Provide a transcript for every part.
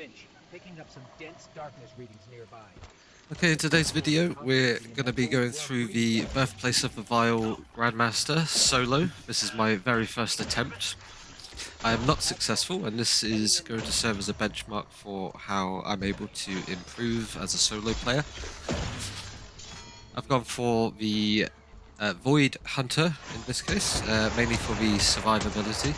bench, picking up some dense darkness readings nearby. Okay, in today's video, we're going to be going through the Birthplace of the Vile Grandmaster solo. This is my very first attempt. I am not successful, and this is going to serve as a benchmark for how I'm able to improve as a solo player. I've gone for the Void Hunter in this case, mainly for the survivability,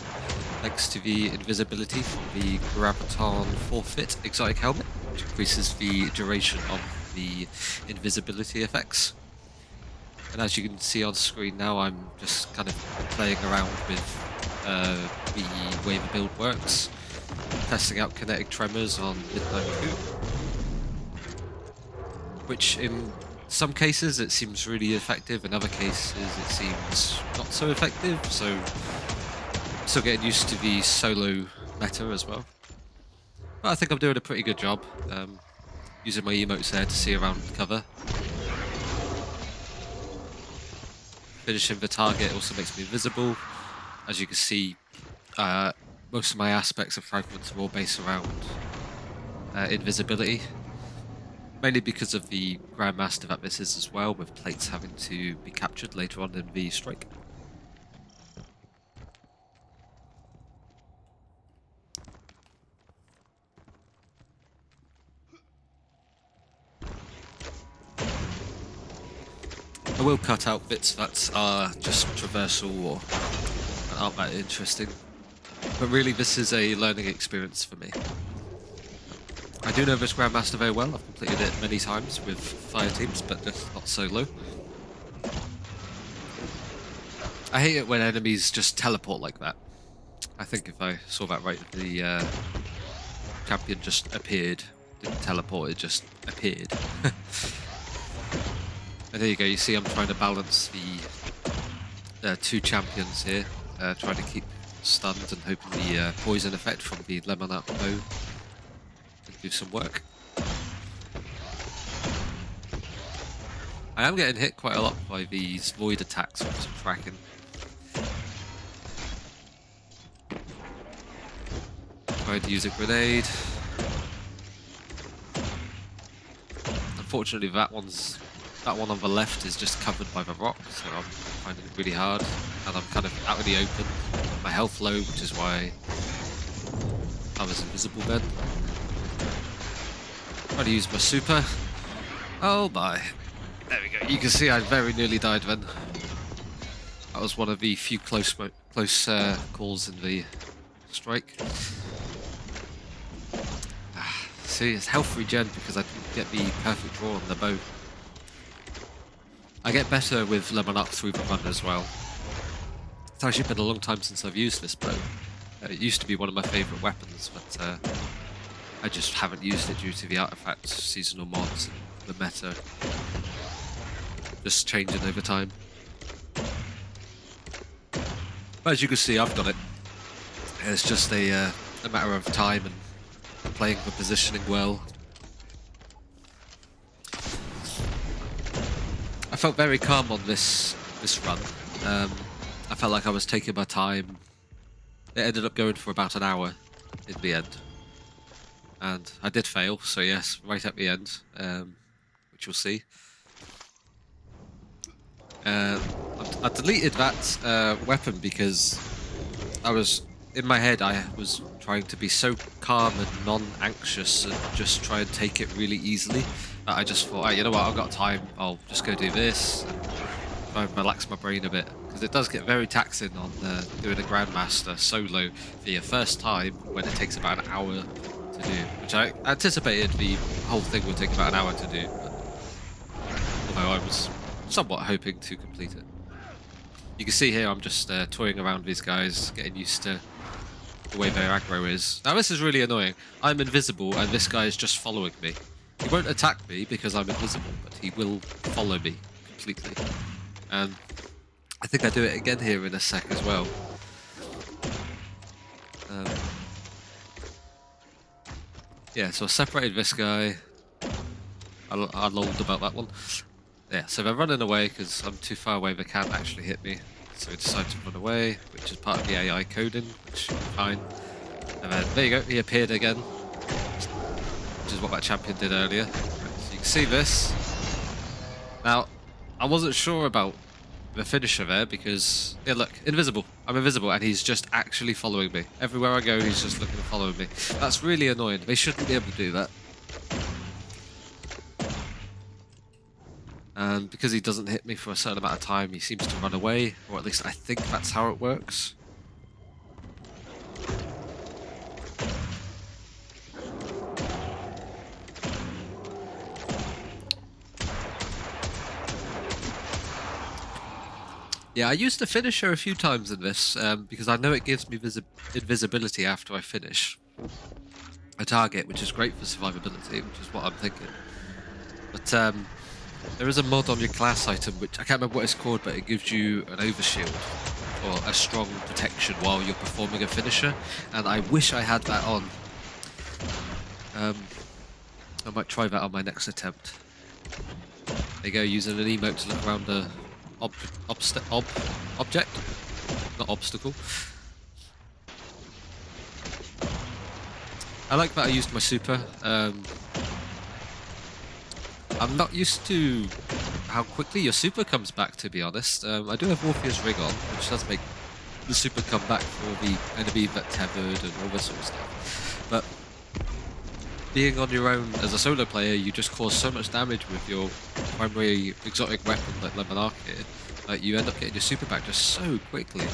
thanks to the invisibility from the Graviton Forfeit exotic helmet, which increases the duration of the invisibility effects. And as you can see on screen now, I'm just kind of playing around with the way the build works, testing out kinetic tremors on Midnight Coup, which in some cases it seems really effective, in other cases it seems not so effective, so still getting used to the solo meta as well. But I think I'm doing a pretty good job, using my emotes there to see around cover. Finishing the target also makes me invisible. As you can see, most of my aspects of fragments are all based around invisibility. Mainly because of the Grandmaster that this is as well, with plates having to be captured later on in the strike. I will cut out bits that are just traversal or aren't that interesting, but really this is a learning experience for me. I do know this Grandmaster very well. I've completed it many times with fire teams, but just not solo. I hate it when enemies just teleport like that. I think if I saw that right, the champion just appeared. Didn't teleport, it just appeared. And there you go, you see I'm trying to balance the two champions here, trying to keep stunned and hoping the poison effect from the lemon up bow can do some work. I am getting hit quite a lot by these void attacks with some tracking. Trying to use a grenade. Unfortunately that one on the left is just covered by the rock, so I'm finding it really hard, and I'm kind of out in the open with my health low, which is why I was invisible then. Trying to use my super. Oh my. There we go. You can see I very nearly died then. That was one of the few close calls in the strike. See, it's health regen because I didn't get the perfect draw on the bow. I get better with lemon up through the run as well. It's actually been a long time since I've used this bow. It used to be one of my favourite weapons, but I just haven't used it due to the artifact seasonal mods and the meta just changing over time. But as you can see, I've got it. It's just a matter of time and playing the positioning well. I felt very calm on this run. I felt like I was taking my time. It ended up going for about an hour in the end. And I did fail, so yes, right at the end, which you'll see. I deleted that weapon because in my head I was trying to be so calm and non-anxious and just try and take it really easily. I just thought, you know what, I've got time, I'll just go do this and try and relax my brain a bit. Because it does get very taxing on doing a Grandmaster solo for your first time when it takes about an hour to do. Which I anticipated the whole thing would take about an hour to do. But, although I was somewhat hoping to complete it. You can see here I'm just toying around these guys, getting used to the way their aggro is. Now this is really annoying. I'm invisible and this guy is just following me. He won't attack me because I'm invisible, but he will follow me completely. And I think I do it again here in a sec as well. Yeah, so I separated this guy. I lolled about that one. Yeah, so they're running away because I'm too far away, they can't actually hit me. So we decide to run away, which is part of the AI coding, which is fine. And then, there you go, he appeared again. which is what that champion did earlier. Right, so you can see this. Now, I wasn't sure about the finisher there because, yeah, look, invisible. I'm invisible and he's just actually following me. Everywhere I go, he's just looking and following me. That's really annoying. They shouldn't be able to do that. And because he doesn't hit me for a certain amount of time, he seems to run away, or at least I think that's how it works. Yeah, I used the finisher a few times in this, because I know it gives me invisibility after I finish a target, which is great for survivability, which is what I'm thinking. But there is a mod on your class item, which I can't remember what it's called, but it gives you an overshield, or a strong protection while you're performing a finisher, and I wish I had that on. I might try that on my next attempt. There you go, using an emote to look around the object, not obstacle. I like that I used my super. I'm not used to how quickly your super comes back, to be honest. I do have Orpheus Ring on, which does make the super come back for the enemy that tethered and all this sort of stuff. But being on your own as a solo player, you just cause so much damage with your primary exotic weapon like Lemon Arcade. You end up getting your super back just so quickly.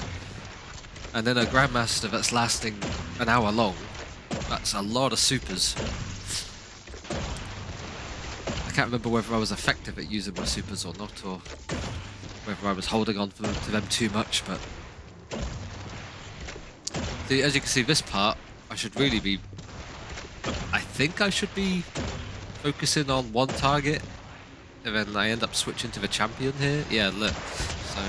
And then a Grandmaster that's lasting an hour long, that's a lot of supers. I can't remember whether I was effective at using my supers or not, or whether I was holding on to them too much, but... See, as you can see, this part, I should really be... I think I should be focusing on one target, and then I end up switching to the champion here. Yeah, look. So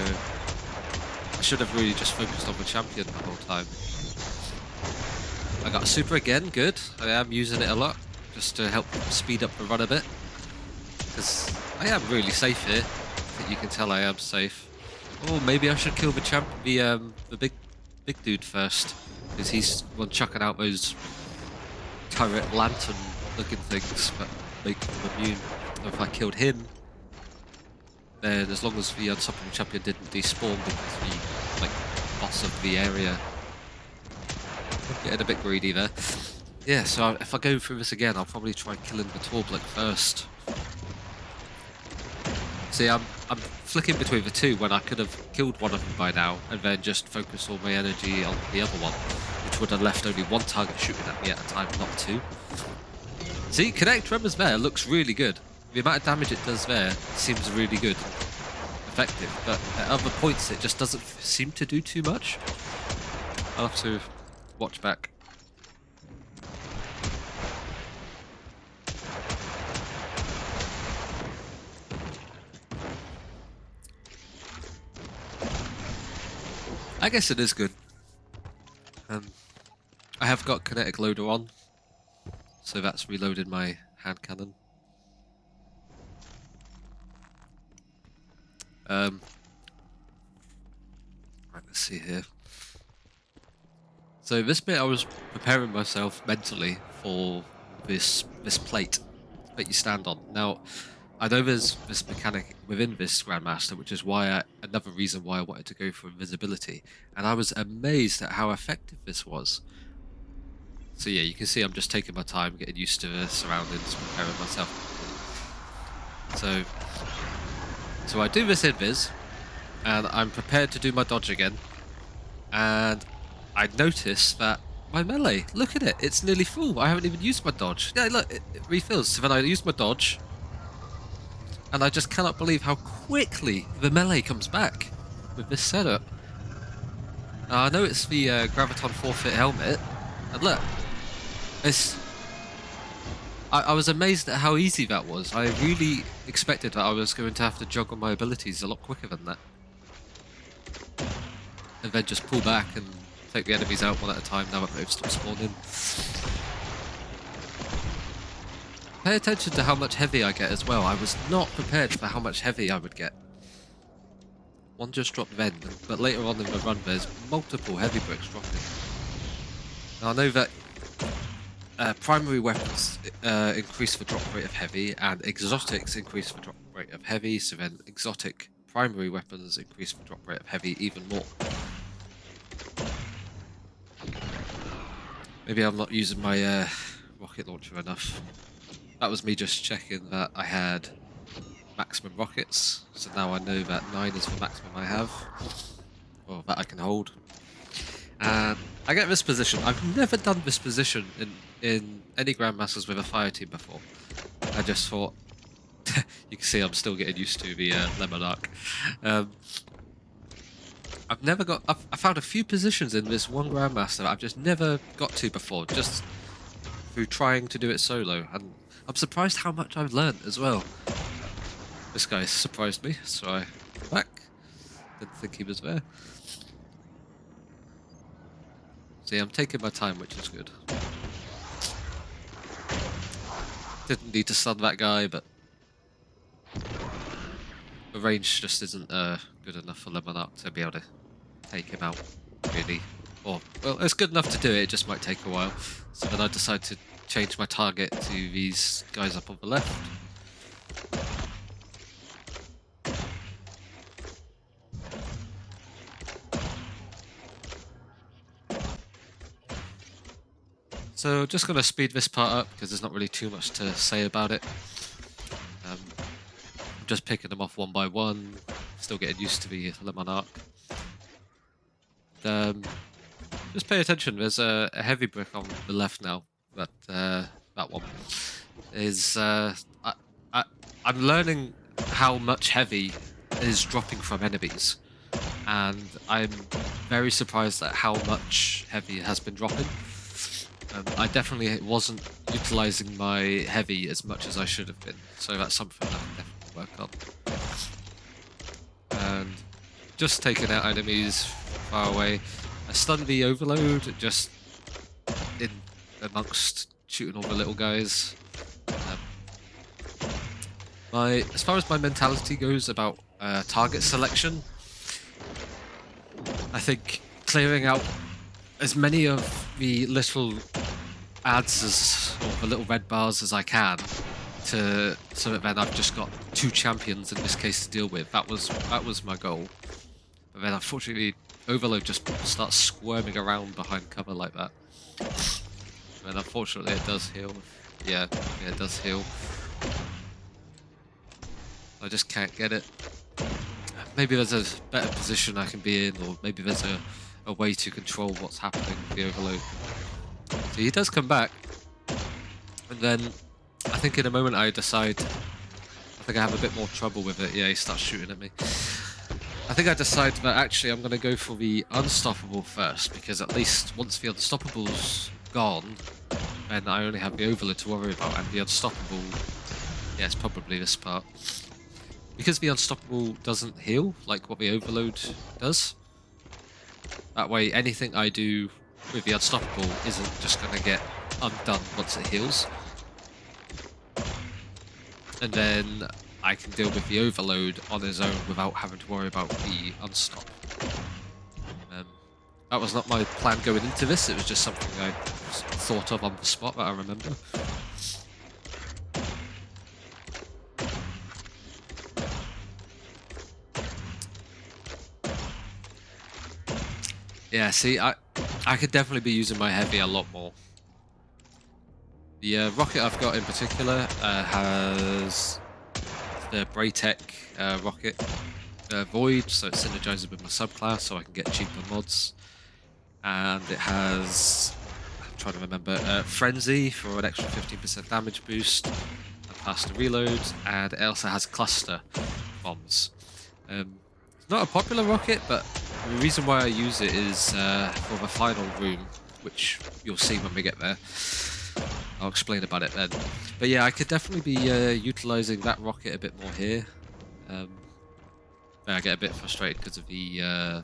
I should have really just focused on the champion the whole time. I got a super again, good. I am using it a lot, just to help speed up the run a bit. Because I am really safe here. I think you can tell I am safe. Oh, maybe I should kill the big dude first, because he's one chucking out those turret lantern looking things that make him immune. And if I killed him, then as long as the Unstoppable champion didn't despawn because the boss of the area, I'm getting a bit greedy there. Yeah, so if I go through this again, I'll probably try killing the Torblik first. See, I'm flicking between the two when I could have killed one of them by now and then just focused all my energy on the other one, which would have left only one target shooting at me at a time, not two. See, Connect Tremors there looks really good. The amount of damage it does there seems really good, effective, but at other points it just doesn't seem to do too much. I'll have to watch back. I guess it is good. I have got kinetic loader on, so that's reloaded my hand cannon. Right, let's see here. So this bit I was preparing myself mentally for this plate that you stand on. Now, I know there's this mechanic within this Grandmaster, which is why another reason why I wanted to go for invisibility, and I was amazed at how effective this was. So yeah, you can see I'm just taking my time, getting used to the surroundings, preparing myself. So I do this invis, and I'm prepared to do my dodge again, and I notice that my melee, look at it, it's nearly full. I haven't even used my dodge. Yeah, look, it refills. So then I use my dodge, and I just cannot believe how quickly the melee comes back with this setup. Now, I know it's the Graviton forfeit helmet, and look, I was amazed at how easy that was. I really expected that I was going to have to juggle my abilities a lot quicker than that. And then just pull back and take the enemies out one at a time now that they've stopped spawning. Pay attention to how much heavy I get as well. I was not prepared for how much heavy I would get. One just dropped then, but later on in the run there's multiple heavy bricks dropping. Now I know that primary weapons increase the drop rate of heavy, and exotics increase the drop rate of heavy. So then exotic primary weapons increase the drop rate of heavy even more. Maybe I'm not using my rocket launcher enough. That was me just checking that I had maximum rockets. So now I know that 9 is the maximum I have, or that I can hold. And I get this position. I've never done this position in any Grandmasters with a fire team before. I just thought, you can see I'm still getting used to the lemon arc. I found a few positions in this one Grandmaster that I've just never got to before, just through trying to do it solo. And I'm surprised how much I've learned as well. This guy surprised me, so I went back. Didn't think he was there. See, I'm taking my time, which is good. Didn't need to stun that guy, but the range just isn't good enough for Lemon Arc to be able to take him out, really. Or, well, it's good enough to do it, it just might take a while. So then I decided to change my target to these guys up on the left. So just going to speed this part up because there's not really too much to say about it. I'm just picking them off one by one, still getting used to the Lemon Arc. Just pay attention, there's a heavy brick on the left now, but that one is... I'm learning how much heavy is dropping from enemies, and I'm very surprised at how much heavy has been dropping. I definitely wasn't utilising my heavy as much as I should have been, so that's something I can definitely work on. And just taking out enemies far away. I stunned the overload just in amongst shooting all the little guys. As far as my mentality goes about target selection, I think clearing out as many of the little ads or the little red bars as I can, so that then I've just got 2 champions in this case to deal with. That was my goal. But then unfortunately, Overload just starts squirming around behind cover like that. And unfortunately, it does heal. Yeah, it does heal. I just can't get it. Maybe there's a better position I can be in, or maybe there's a way to control what's happening with the Overload. So he does come back, and then I think in a moment I decide, I think I have a bit more trouble with it. Yeah, he starts shooting at me. I think I decide that actually I'm going to go for the Unstoppable first, because at least once the Unstoppable's gone, then I only have the Overload to worry about, and the Unstoppable, yeah, it's probably this part. Because the Unstoppable doesn't heal like what the Overload does, that way anything I do with the Unstoppable isn't just going to get undone once it heals. And then I can deal with the Overload on his own without having to worry about the Unstop. That was not my plan going into this, it was just something I thought of on the spot that I remember. Yeah, see, I could definitely be using my heavy a lot more. The rocket I've got in particular has the Braytech rocket Void, so it synergizes with my subclass, so I can get cheaper mods. And it has, I'm trying to remember, Frenzy for an extra 15% damage boost, and faster reload, and it also has cluster bombs. It's not a popular rocket, but the reason why I use it is for the final room, which you'll see when we get there. I'll explain about it then. But yeah, I could definitely be utilising that rocket a bit more here. I get a bit frustrated because of the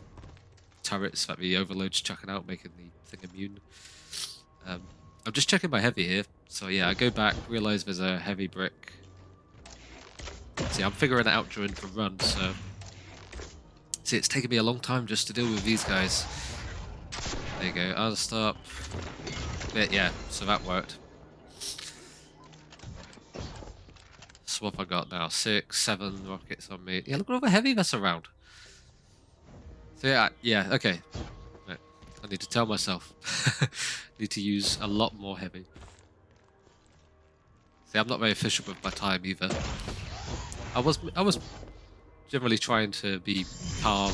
turrets that the Overload's chucking out, making the thing immune. I'm just checking my heavy here. So yeah, I go back, realise there's a heavy brick. See, I'm figuring it out during the run, so... See, it's taken me a long time just to deal with these guys. There you go, I'll stop. Yeah, so that worked. what have I got now? 6, 7 rockets on me. Yeah, look at all the heavy that's around. So yeah, okay. Right. I need to tell myself. Need to use a lot more heavy. See, I'm not very efficient with my time either. I was generally trying to be calm,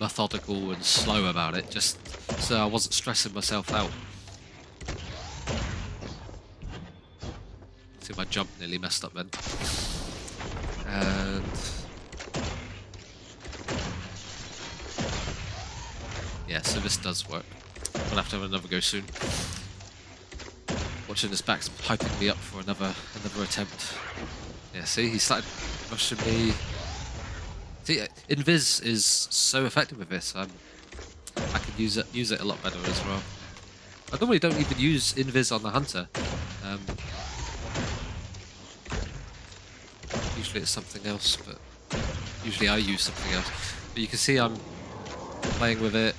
methodical, and slow about it, just so I wasn't stressing myself out. See, my jump nearly messed up then. And yeah, so this does work. I'll have to have another go soon. Watching his back's hyping me up for another attempt. Yeah, see, he started rushing me. See, Invis is so effective with this. I can use it a lot better as well. I normally don't even use Invis on the Hunter. Usually it's something else, but usually I use something else. But you can see I'm playing with it.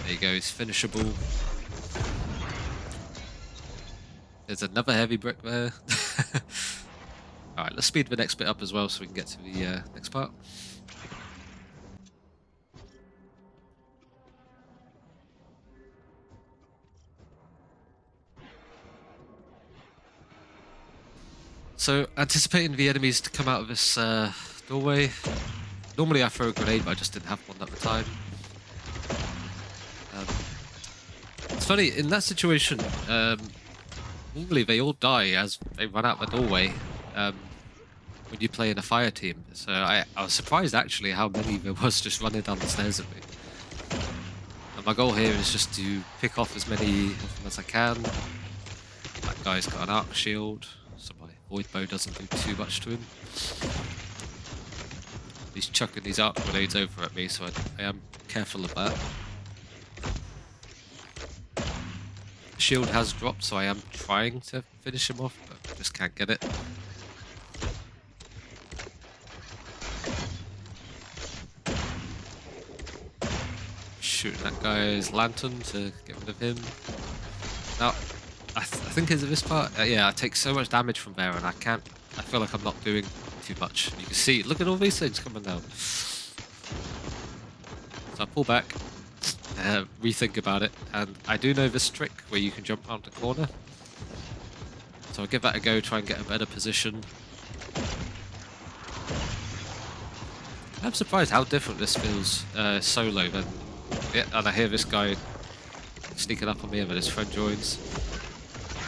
There you go, it's finishable. There's another heavy brick there. Alright, let's speed the next bit up as well so we can get to the next part. So, anticipating the enemies to come out of this doorway. Normally I throw a grenade, but I just didn't have one at the time. It's funny, in that situation, normally they all die as they run out the doorway when you play in a fire team. So I was surprised actually how many there was just running down the stairs at me. And my goal here is just to pick off as many of them as I can. That guy's got an arc shield, so my void bow doesn't do too much to him. He's chucking these arc grenades over at me, so I am careful of that. The shield has dropped, so I am trying to finish him off, but just can't get it. Shooting that guy's lantern to get rid of him. Now, I think is this part, yeah, I take so much damage from there, and I feel like I'm not doing too much. You can see, look at all these things coming down. So I pull back, rethink about it, and I do know this trick where you can jump around the corner. So I'll give that a go, try and get a better position. I'm surprised how different this feels solo then. Yeah, and I hear this guy sneaking up on me, and his friend joins.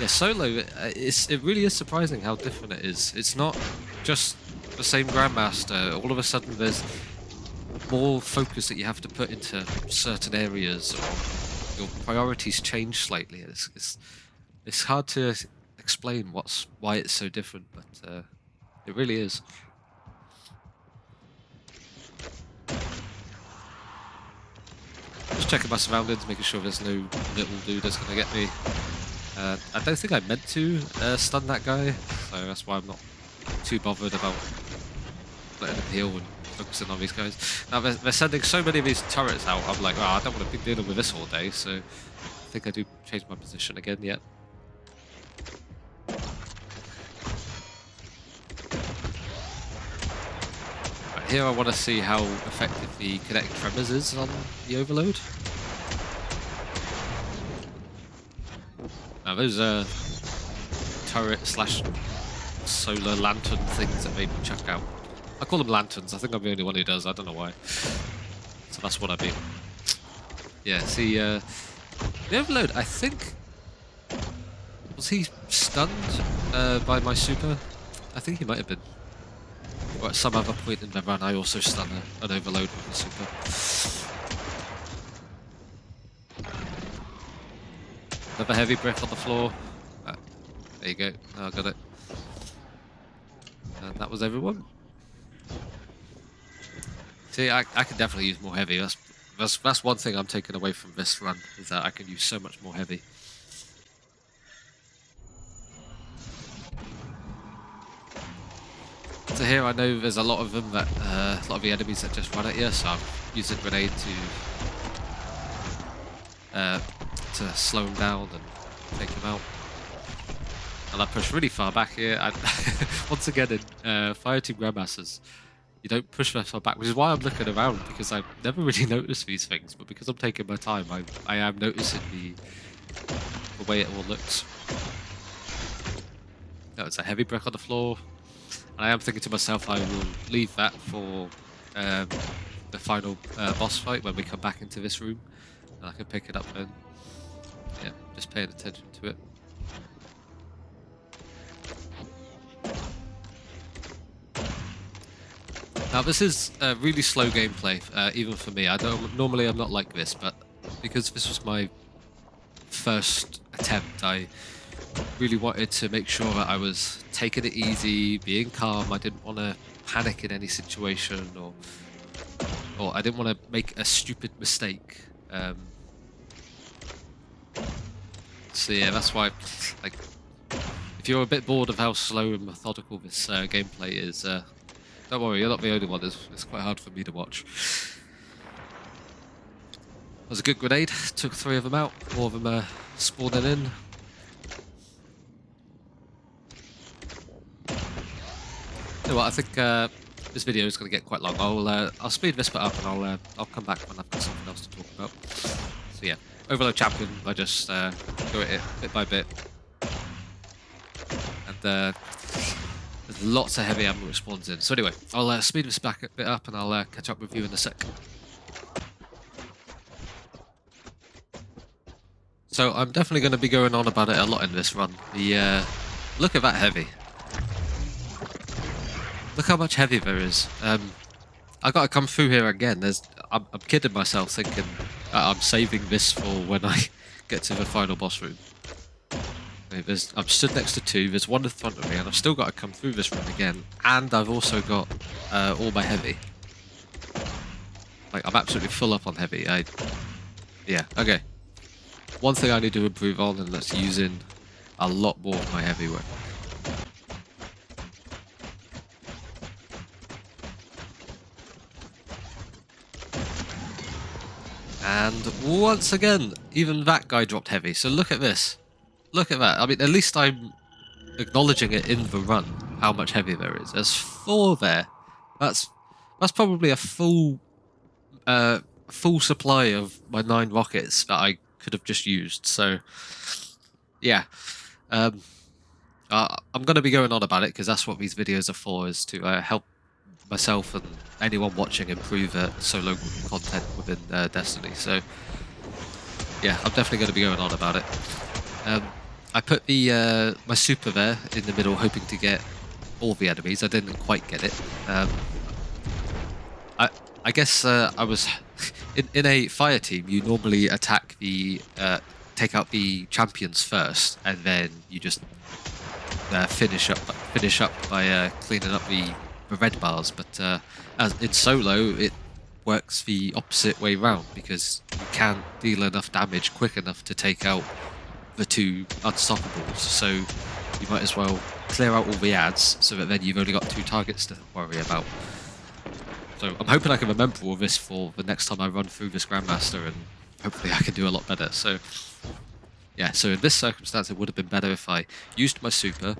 Yeah, solo, it really is surprising how different it is. It's not just the same Grandmaster. All of a sudden there's more focus that you have to put into certain areas, or your priorities change slightly. It's hard to explain why it's so different, but it really is. Just checking my surroundings, making sure there's no little dude that's going to get me. I don't think I meant to stun that guy, so that's why I'm not too bothered about letting him heal and focusing on these guys. Now they're sending so many of these turrets out, I'm like, oh, I don't want to be dealing with this all day, so I think I do change my position again yet. Right, here I want to see how effective the kinetic tremors is on the overload. Now those turret slash solar lantern things that they chuck out. I call them lanterns, I think I'm the only one who does, I don't know why. So that's what I mean. Yeah, see, the overload, I think... Was he stunned by my super? I think he might have been. Or at some other point in the run I also stun an overload with the super. Another heavy breath on the floor. There you go. Oh, I got it. And that was everyone. See, I can definitely use more heavy. That's one thing I'm taking away from this run, is that I can use so much more heavy. So here I know there's a lot of them that a lot of the enemies that just run at you, so I'm using a grenade to slow them down and take them out. And I push really far back here. And once again, in Fire Team Grandmasters, you don't push that far back, which is why I'm looking around, because I've never really noticed these things. But because I'm taking my time, I am noticing the way it all looks. No, it's a heavy brick on the floor. And I am thinking to myself, I will leave that for the final boss fight when we come back into this room. And I can pick it up then. Yeah, just paying attention to it. Now this is really slow gameplay, even for me. Normally I'm not like this, but because this was my first attempt, I really wanted to make sure that I was taking it easy, being calm. I didn't want to panic in any situation, or I didn't want to make a stupid mistake. So yeah, that's why, like, if you're a bit bored of how slow and methodical this gameplay is, don't worry, you're not the only one. It's quite hard for me to watch. It was a good grenade. Took 3 of them out. More of them spawning in. You know what? I think this video is going to get quite long. I'll speed this bit up and I'll come back when I've got something else to talk about. So yeah, Overload Champion. I just go at it bit by bit, and there's lots of heavy ammo that spawns in. So anyway, I'll speed this back a bit up and I'll catch up with you in a sec. So I'm definitely going to be going on about it a lot in this run. Look at that heavy. Look how much heavy there is. I got to come through here again. I'm kidding myself thinking I'm saving this for when I get to the final boss room. I'm stood next to 2, there's 1 in front of me, and I've still got to come through this room again, and I've also got all my heavy. Like, I'm absolutely full up on heavy. Yeah, okay. One thing I need to improve on, and that's using a lot more of my heavy weapon. And once again, even that guy dropped heavy, so look at this. Look at that. I mean, at least I'm acknowledging it in the run, how much heavy there is. There's 4 there. That's probably a full supply of my 9 rockets that I could have just used. So, yeah. I'm going to be going on about it, because that's what these videos are for, is to help myself and anyone watching improve solo content within Destiny. So, yeah, I'm definitely going to be going on about it. I put my super there in the middle, hoping to get all the enemies. I didn't quite get it. I guess I was in a fire team. You normally attack take out the champions first, and then you just finish up by cleaning up the red bars. But as in solo, it works the opposite way round, because you can't deal enough damage quick enough to take out the 2 unstoppables, so you might as well clear out all the ads, so that then you've only got 2 targets to worry about. So I'm hoping I can remember all this for the next time I run through this Grandmaster, and hopefully I can do a lot better. So yeah, so in this circumstance it would have been better if I used my super,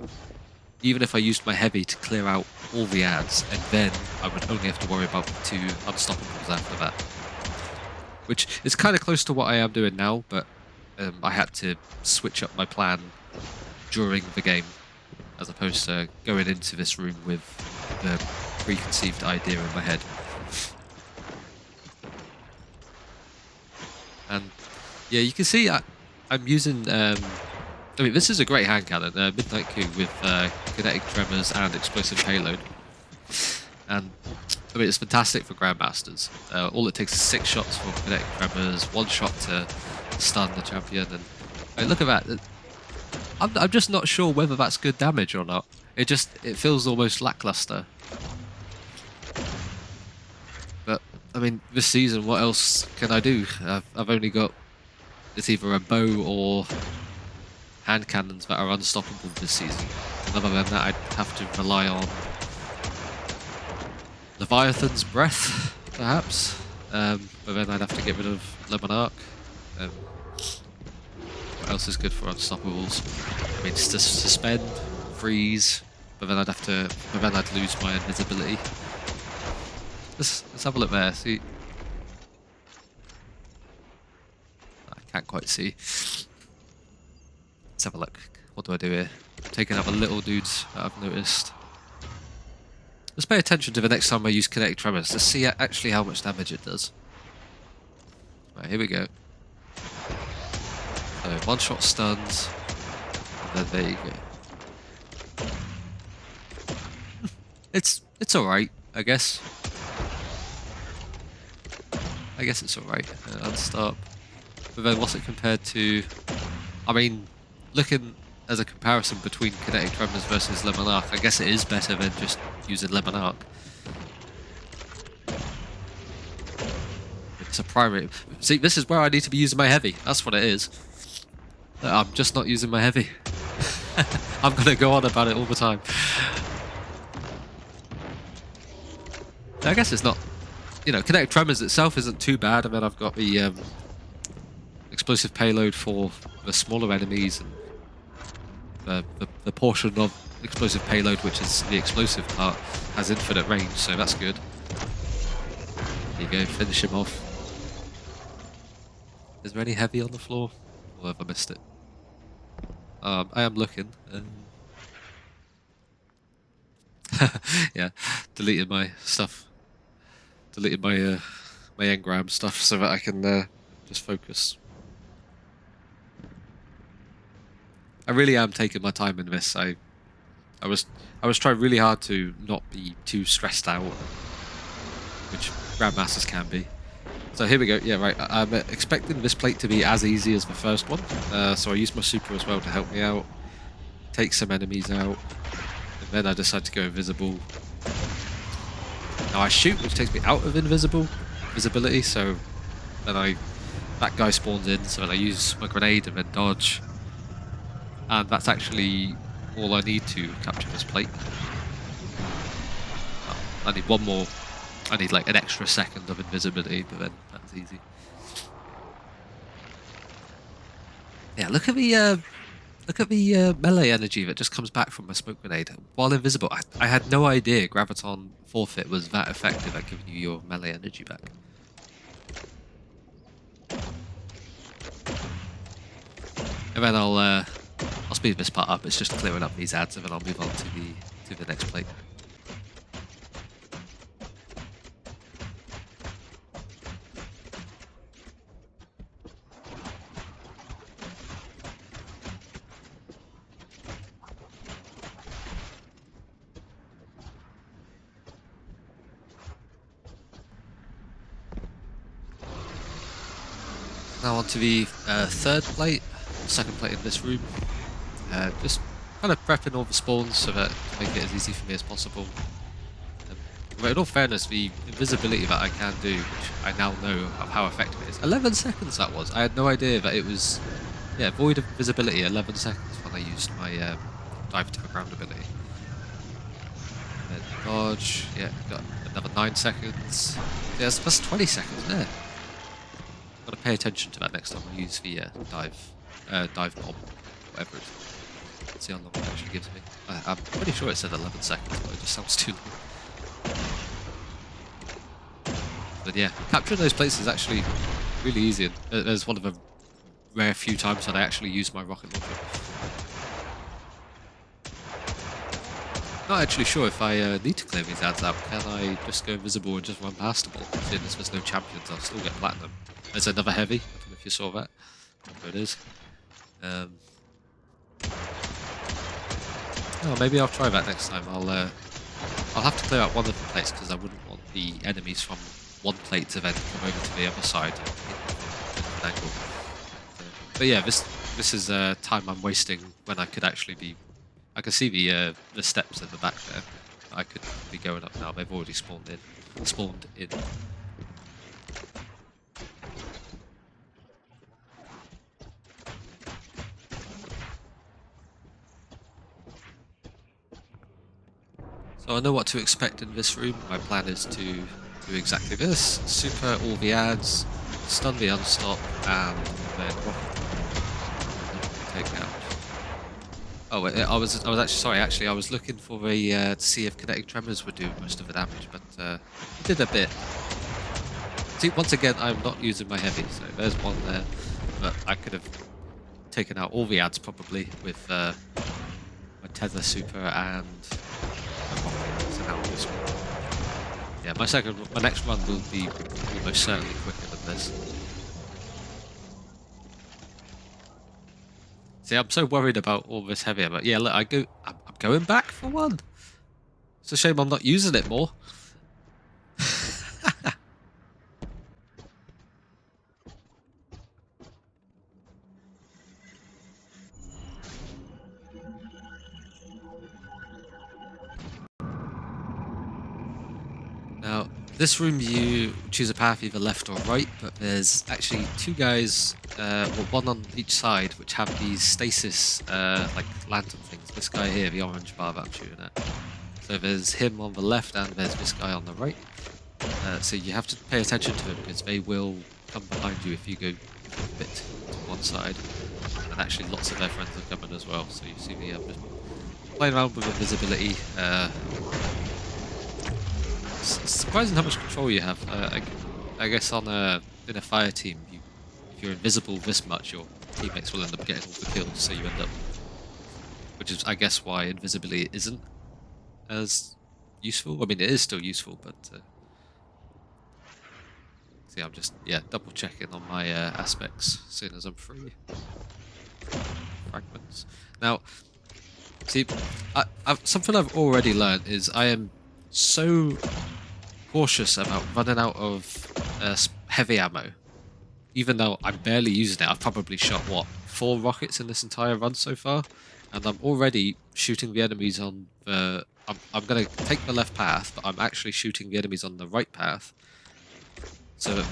even if I used my heavy to clear out all the ads, and then I would only have to worry about the 2 unstoppables after that. Which is kind of close to what I am doing now, but I had to switch up my plan during the game, as opposed to going into this room with the preconceived idea in my head. And yeah, you can see I'm using. I mean, this is a great hand cannon, Midnight Coup with kinetic tremors and explosive payload. And I mean, it's fantastic for Grandmasters. All it takes is 6 shots for kinetic tremors, 1 shot to stun the champion, and I mean, look at that. I'm just not sure whether that's good damage or not. It feels almost lackluster. But I mean, this season, what else can I do? I've only got, it's either a bow or hand cannons that are unstoppable this season. And other than that, I'd have to rely on Leviathan's Breath, perhaps. But then I'd have to get rid of Lemon Arc. What else is good for unstoppables? I mean, suspend, freeze, but then I'd lose my invisibility. Let's have a look there. See, I can't quite see. Let's have a look. What do I do here? I'm taking out the little dudes that I've noticed. Just pay attention to the next time I use kinetic tremors to see actually how much damage it does. Right, here we go. So one-shot stuns, and then there you go. It's all right, I guess. I guess it's all right. Unstop. But then what's it compared to? I mean, looking as a comparison between kinetic tremors versus lemon arc, I guess it is better than just using lemon arc. It's a primary. See, this is where I need to be using my heavy. That's what it is. I'm just not using my heavy. I'm gonna go on about it all the time. I guess it's not. You know, kinetic tremors itself isn't too bad. I mean, I've got the explosive payload for the smaller enemies, and the portion of explosive payload, which is the explosive part, has infinite range, so that's good. There you go, finish him off. Is there any heavy on the floor? Or have I missed it? I am looking. Yeah, deleted my stuff. Deleted my my engram stuff so that I can just focus. I really am taking my time in this. I was trying really hard to not be too stressed out, which Grandmasters can be. So here we go. Yeah, right. I'm expecting this plate to be as easy as the first one. So I used my super as well to help me out, take some enemies out, and then I decide to go invisible. Now I shoot, which takes me out of visibility. So then that guy spawns in. So then I use my grenade and then dodge, and that's actually all I need to capture this plate. Oh, I need one more. I need like an extra second of invisibility, but then that's easy. Yeah, look at the melee energy that just comes back from my smoke grenade while invisible. I had no idea Graviton Forfeit was that effective at giving you your melee energy back. And then I'll speed this part up. It's just clearing up these ads, and then I'll move on to the next plate. Now on to the third plate, second plate in this room. Just kind of prepping all the spawns so that to make it as easy for me as possible. But in all fairness, the invisibility that I can do, which I now know of how effective it is. 11 seconds that was. I had no idea that it was, yeah, void of invisibility. 11 seconds when I used my dive to the ground ability. And then dodge. Yeah, got another 9 seconds. Yeah, that's 20 seconds there. Got to pay attention to that next time I use the dive bomb, whatever it is. Let's see how long it actually gives me. I'm pretty sure it said 11 seconds, but it just sounds too long. But yeah, capturing those plates is actually really easy. There's one of the rare few times that I actually use my rocket launcher. Not actually sure if I need to clear these ads out. Can I just go invisible and just run past them all? Seeing as there's no champions, I'll still get platinum. There's another heavy. I don't know if you saw that. There it is. Oh, maybe I'll try that next time. I'll have to clear out one of the plates because I wouldn't want the enemies from one plate to then come over to the other side and hit an angle. But yeah, this is time I'm wasting when I could actually be. I can see the steps in the back there. I could be going up now. They've already spawned in. So I know what to expect in this room. My plan is to do exactly this. Super all the ads, stun the unstop, and then rocket. take out. Oh, I was actually sorry. Actually, I was looking for a to see if kinetic tremors would do most of the damage, but it did a bit. See, once again, I'm not using my heavy, so there's one there. But I could have taken out all the ads probably with my tether super and my rocket. So now this one. Yeah, my next run will be almost certainly quicker than this. See, I'm so worried about all this heavy ammo. Yeah, look, I'm going back for one. It's a shame I'm not using it more. Now, this room you choose a path either left or right, but there's actually two guys, well, one on each side, which have these stasis, like lantern things. This guy here, the orange bar that I'm shooting at. So there's him on the left and there's this guy on the right. So you have to pay attention to them because they will come behind you if you go a bit to one side. And actually lots of their friends are coming as well. So you see me just playing around with invisibility. It's surprising how much control you have. I guess in a fire team, if you're invisible this much, your teammates will end up getting all the kills, so you end up... Which is, I guess, why invisibility isn't as useful. I mean, it is still useful, but... see, I'm just, double checking on my aspects, seeing as I'm free. Fragments. Now, see, something I've already learned is I am so cautious about running out of heavy ammo. Even though I'm barely using it, I've probably shot, what, 4 rockets in this entire run so far? And I'm already shooting the enemies on the... I'm going to take the left path, but I'm actually shooting the enemies on the right path. So that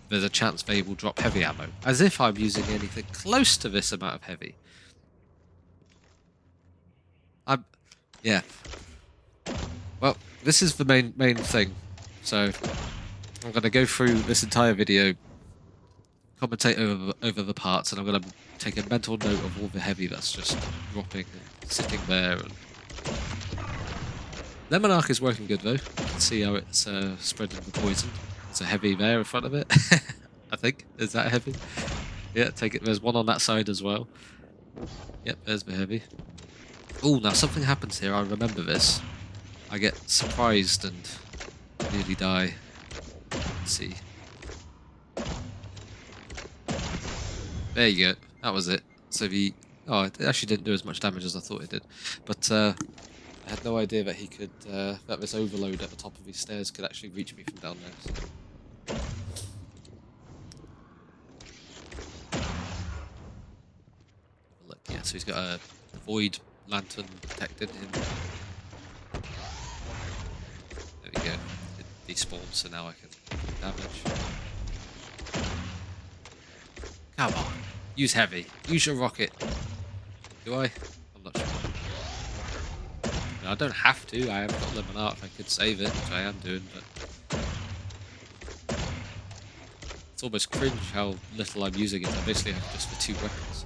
there's a chance they will drop heavy ammo. As if I'm using anything close to this amount of heavy. Yeah. Well, this is the main thing. So I'm going to go through this entire video, commentate over the parts, and I'm going to take a mental note of all the heavy that's just dropping and sitting there. And Lemon Arc is working good though. You can see how it's spreading the poison. There's a heavy there in front of it. I think. Is that heavy? Yeah, take it. There's one on that side as well. Yep, there's the heavy. Oh, now something happens here. I remember this. I get surprised and nearly die. Let's see. There you go. That was it. So it actually didn't do as much damage as I thought it did. But I had no idea that he could, that this overload at the top of these stairs could actually reach me from down there. So. Look, yeah, so he's got a void lantern protecting him. There we go. It despawned, so now I can do damage. Come on. Use heavy. Use your rocket. Do I? I'm not sure. No, I don't have to. I haven't got Lemon Arc. I could save it, which I am doing, but... It's almost cringe how little I'm using it. I basically have just the 2 weapons.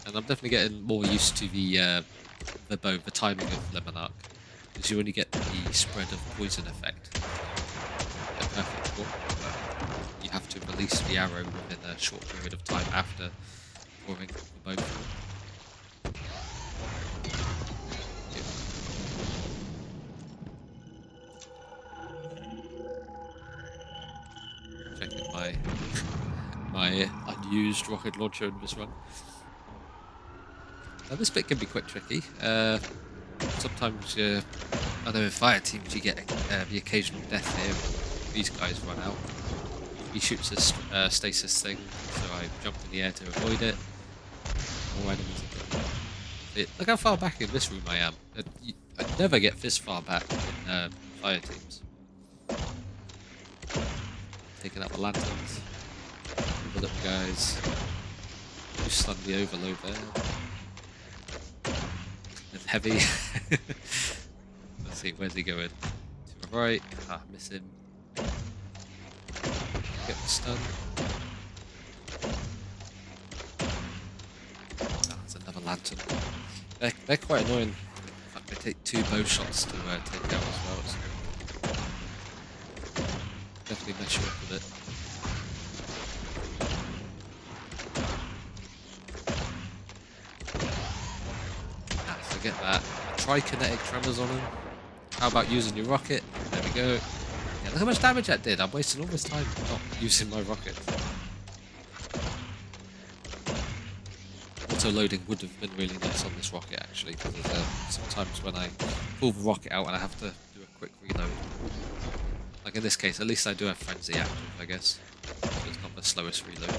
And I'm definitely getting more used to the timing of Lemon Arc, because you only get the spread of poison effect. The perfect walk, but you have to release the arrow within a short period of time after pouring the bow. Checking my unused rocket launcher in this run. Now this bit can be quite tricky. Sometimes, I know in fire teams you get the occasional death here. These guys run out. He shoots a stasis thing, so I jump in the air to avoid it. More enemies. Look how far back in this room I am. I never get this far back in fire teams. Taking out the lanterns. The little guys. Just stun the overload there. It's heavy. Let's see, where's he going? To the right. Ah, miss him. get the stun. Oh, there's another lantern. They're quite annoying. In fact, they take 2 bow shots to take out as well. So definitely mess you up with it. Ah, forget that. Try kinetic tremors on him. How about using your rocket? There we go. Yeah, look how much damage that did. I'm wasting all this time not using my rocket. Auto-loading would have been really nice on this rocket, actually, because there's sometimes when I pull the rocket out and I have to do a quick reload. Like in this case, at least I do have Frenzy active, I guess. So it's not the slowest reload.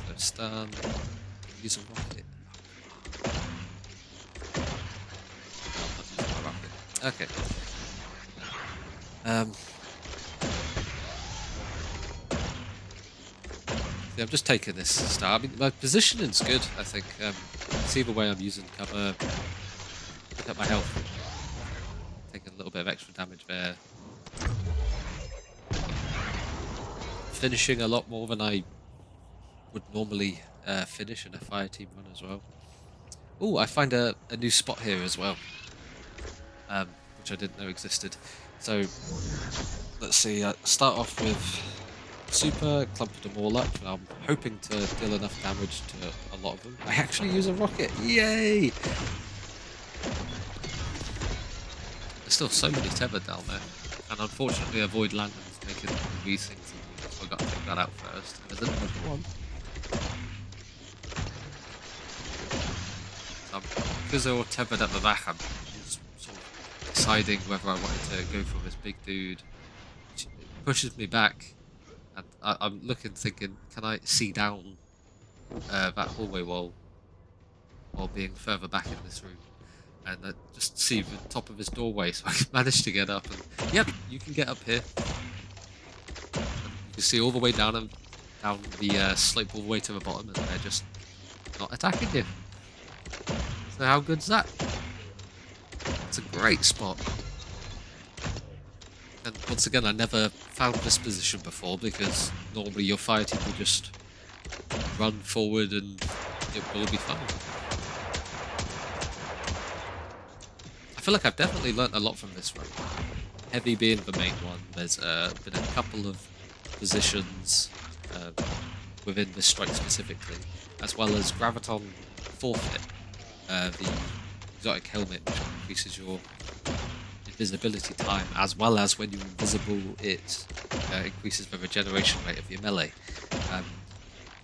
So stun, use a rocket. No, I'm not using my rocket. Okay. Yeah, I'm just taking this star. I mean, my positioning's good, I think. It's either way I'm using cover. Look at my health. Taking a little bit of extra damage there. Finishing a lot more than I would normally finish in a fire team run as well. Oh, I find a new spot here as well, which I didn't know existed. So, let's see, start off with super, clumped them all up, and I'm hoping to deal enough damage to a lot of them. I actually use a rocket, yay! There's still so many tether down there, and unfortunately avoid lanterns making these things, so I got to take that out first. And there's another one. Because they're all tethered at the back, I'm just sort of deciding whether I wanted to go for this big dude, which pushes me back. And I'm looking, thinking, can I see down that hallway wall while being further back in this room? And just see the top of his doorway, so I managed to get up. And yep, you can get up here. And you can see all the way down and down the slope all the way to the bottom, and they're just not attacking you. So how good's that? It's a great spot. And once again, I never found this position before, because normally your fire team will just run forward and it will be fine. I feel like I've definitely learnt a lot from this run. Heavy being the main one, there's been a couple of positions within this strike specifically, as well as Graviton Forfeit, the exotic helmet which increases your invisibility time, as well as when you're invisible it increases the regeneration rate of your melee.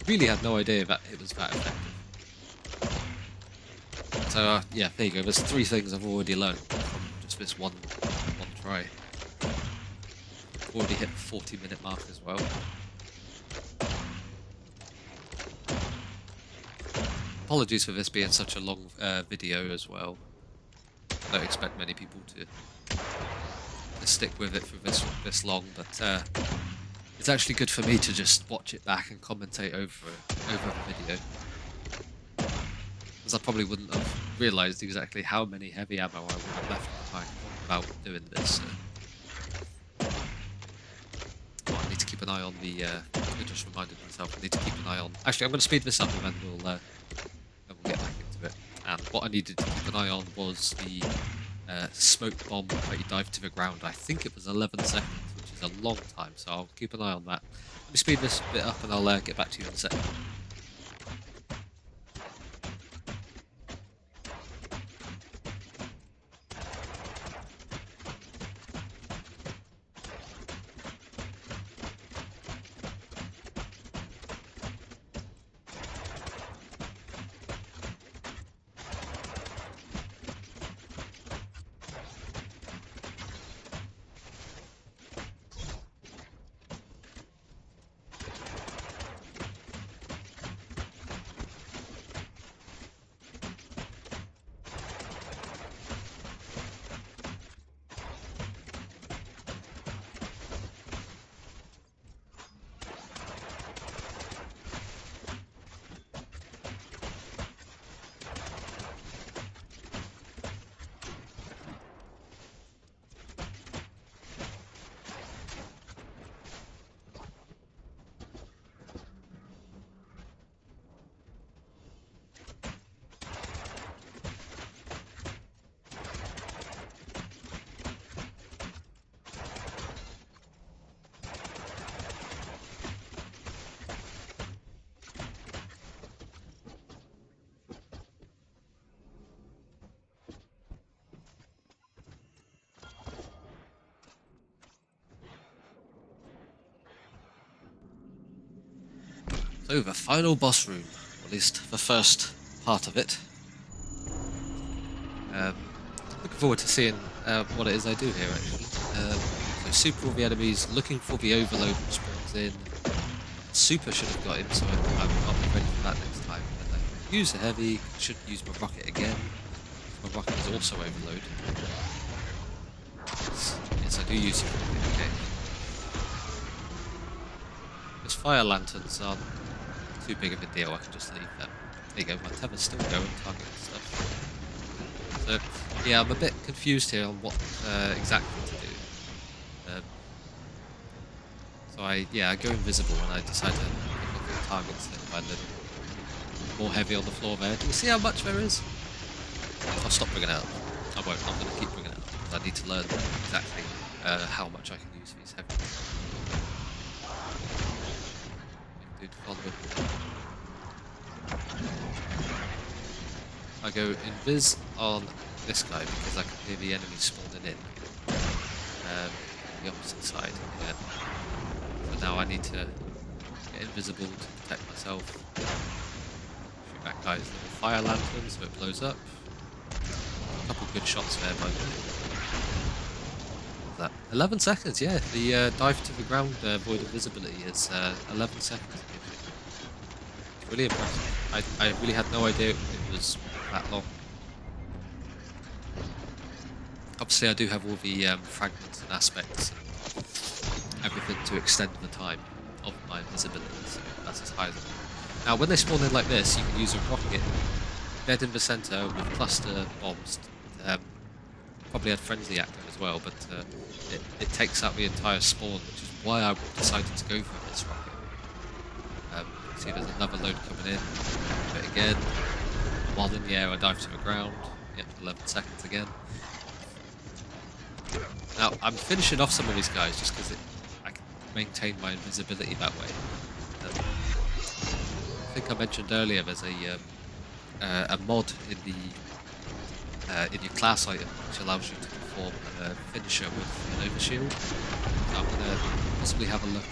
Really had no idea that it was that effective. So yeah, there you go, there's 3 things I've already learned from just this one try. Already hit the 40-minute mark as well. Apologies for this being such a long video as well. I don't expect many people to stick with it for this long, but it's actually good for me to just watch it back and commentate over the video, because I probably wouldn't have realised exactly how many heavy ammo I would have left behind without doing this. I need to keep an eye on the. I just reminded myself I need to keep an eye on. Actually, I'm going to speed this up and then we'll get back into it. And what I needed to keep an eye on was the smoke bomb that you dive to the ground. I think it was 11 seconds, which is a long time, so I'll keep an eye on that. Let me speed this bit up and I'll get back to you in a second. So the final boss room, or at least the first part of it. Looking forward to seeing what it is I do here actually. So super all the enemies, looking for the overload which spawns in. Super should have got him, so I'll be ready for that next time. And I use the heavy, should use my rocket again. My rocket is also overload. Yes, I do use it. Okay. Those fire lanterns aren't too big of a deal, I can just leave them. There you go, my tether's still going, targeting stuff. So, yeah, I'm a bit confused here on what exactly to do. So I go invisible when I decide to pick up the targets little by little. More heavy on the floor there. Do you see how much there is? I'll stop bringing it up. I won't, I'm going to keep bringing it up. Because I need to learn exactly how much I can use these heavies. Dude, follow me. I go invis on this guy because I can hear the enemy spawning in. The opposite side. Yeah. So now I need to get invisible to protect myself. Shoot that guy's little fire lantern so it blows up. A couple good shots there by me. What's that? 11 seconds, yeah. The dive to the ground void invisibility is 11 seconds. It's really impressive. I really had no idea it was that long. Obviously I do have all the fragments and aspects and everything to extend the time of my invisibility, so that's as high as I can. Now when they spawn in like this, you can use a rocket dead in the centre with cluster bombs. Probably had frenzy active as well, but it takes out the entire spawn, which is why I decided to go for this rocket. See there's another load coming in, do it again. While in the air I dive to the ground, yep, 11 seconds again. Now, I'm finishing off some of these guys just because I can maintain my invisibility that way. I think I mentioned earlier there's a mod in your class item which allows you to perform a finisher with an overshield. So I'm going to possibly have a look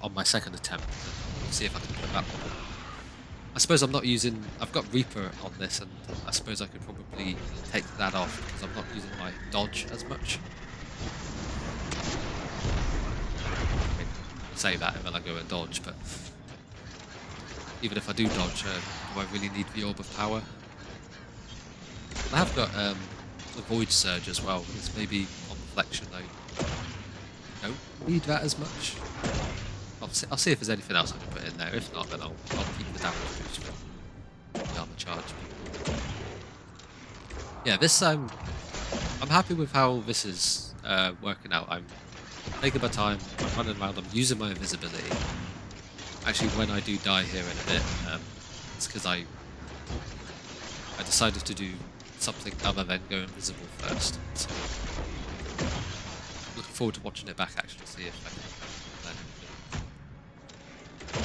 on my second attempt and see if I can put that one on. I suppose I'm not using... I've got Reaper on this, and I suppose I could probably take that off because I'm not using my dodge as much. I mean, I say that and then I go and dodge, but even if I do dodge, do I really need the Orb of Power? I have got the Void Surge as well, because maybe on Reflection I don't need that as much. I'll see if there's anything else I can put in there. If not, then I'll keep the damage boost from the armor charge. Yeah, this I'm happy with how this is working out. I'm taking my time. I'm running around. I'm using my invisibility. Actually, when I do die here in a bit, it's because I decided to do something other than go invisible first. So, looking forward to watching it back. Actually, see if I can.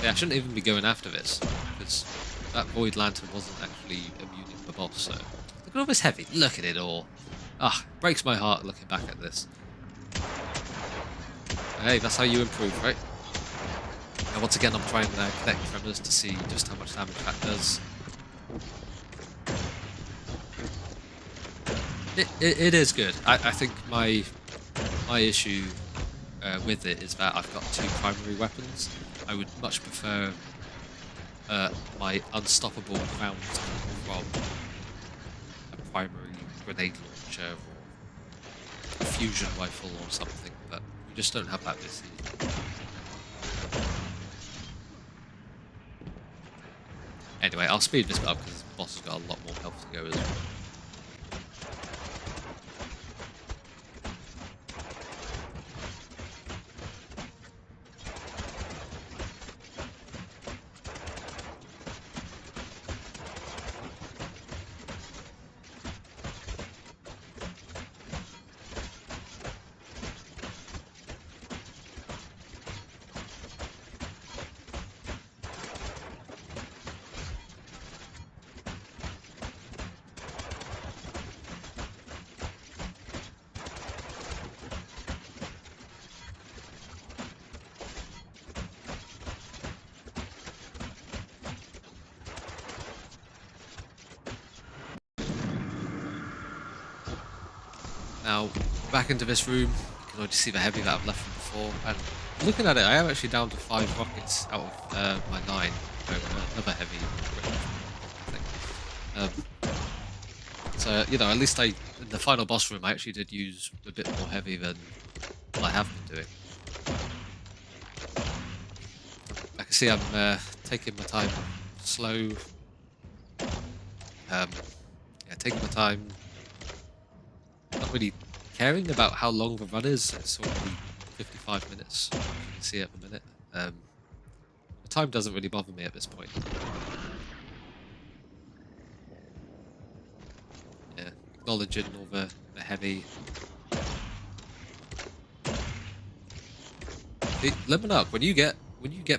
Yeah, I shouldn't even be going after this, because that Void Lantern wasn't actually immune to the boss, so... Look at all this heavy, look at it all! Ah, breaks my heart looking back at this. Hey, that's how you improve, right? And once again, I'm trying to connect tremors to see just how much damage that does. It is good. I think my issue with it is that I've got two primary weapons. I would much prefer my unstoppable round from a primary grenade launcher or a fusion rifle or something, but we just don't have that this season. Anyway, I'll speed this up because the boss has got a lot more health to go as well. Now, back into this room, you can already see the heavy that I've left from before, and looking at it, I am actually down to 5 rockets out of my 9. So another heavy I think. So, you know, at least in the final boss room, I actually did use a bit more heavy than I have been doing. I can see I'm taking my time slow. Yeah, taking my time. Not really caring about how long the run is. It's already 55 minutes. You can see at the minute. The time doesn't really bother me at this point. Yeah, acknowledging all the heavy. Lemon up when you get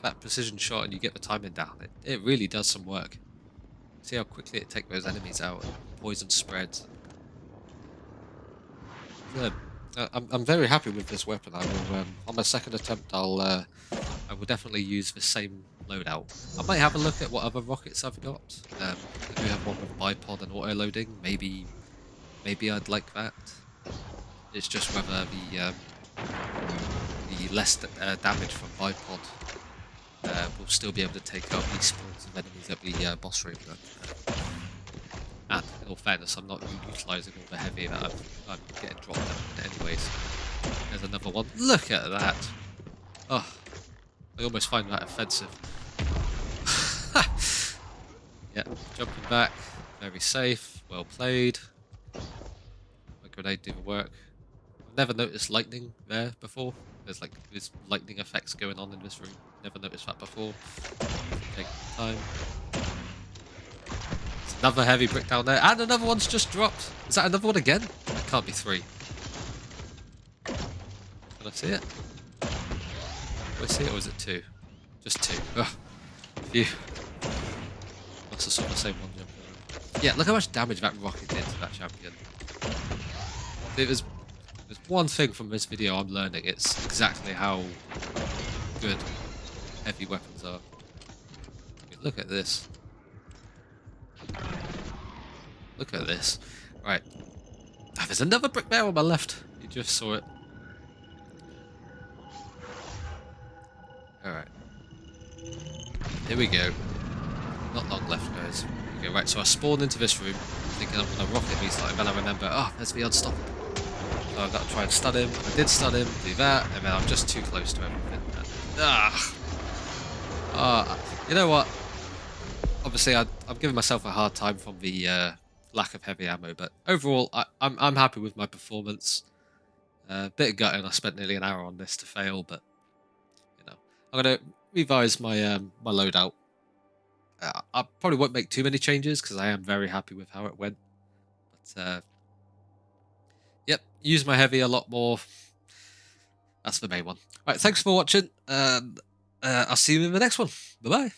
that precision shot and you get the timing down, it really does some work. See how quickly it takes those enemies out and poison spreads. Yeah, I'm very happy with this weapon. I will on my second attempt I will definitely use the same loadout. I might have a look at what other rockets I've got. I do have one with bipod and auto loading. Maybe I'd like that. It's just whether the less damage from bipod will still be able to take out these spawns of enemies at the boss room. And in all fairness, I'm not utilising all the heavy that I'm getting dropped at anyways. There's another one. Look at that! Oh, I almost find that offensive. Yeah, jumping back. Very safe. Well played. My grenade did work. I've never noticed lightning there before. There's like these lightning effects going on in this room. Never noticed that before. Take time. There's another heavy brick down there, and another one's just dropped. Is that another one again? It can't be 3. Can I see it? Do I see it, or is it 2? Just 2. Ugh. Phew. Must have saw the same one jumping around. Yeah, look how much damage that rocket did to that champion. There's one thing from this video I'm learning. It's exactly how good heavy weapons are. I mean, look at this. Look at this. Right. Ah, there's another brick there on my left. You just saw it. Alright. Here we go. Not long left, guys. Okay, right, so I spawned into this room, thinking I'm going to rocket these, and then I remember, oh, there's the Unstoppable. So I've got to try and stun him. I did stun him, do that, and then I'm just too close to everything. You know what? Obviously, I'm giving myself a hard time from the lack of heavy ammo, but overall, I'm happy with my performance. Bit of gutting, I spent nearly an hour on this to fail, but you know, I'm gonna revise my my loadout. I probably won't make too many changes because I am very happy with how it went. But yep, use my heavy a lot more. That's the main one. Right, thanks for watching, and I'll see you in the next one. Bye bye.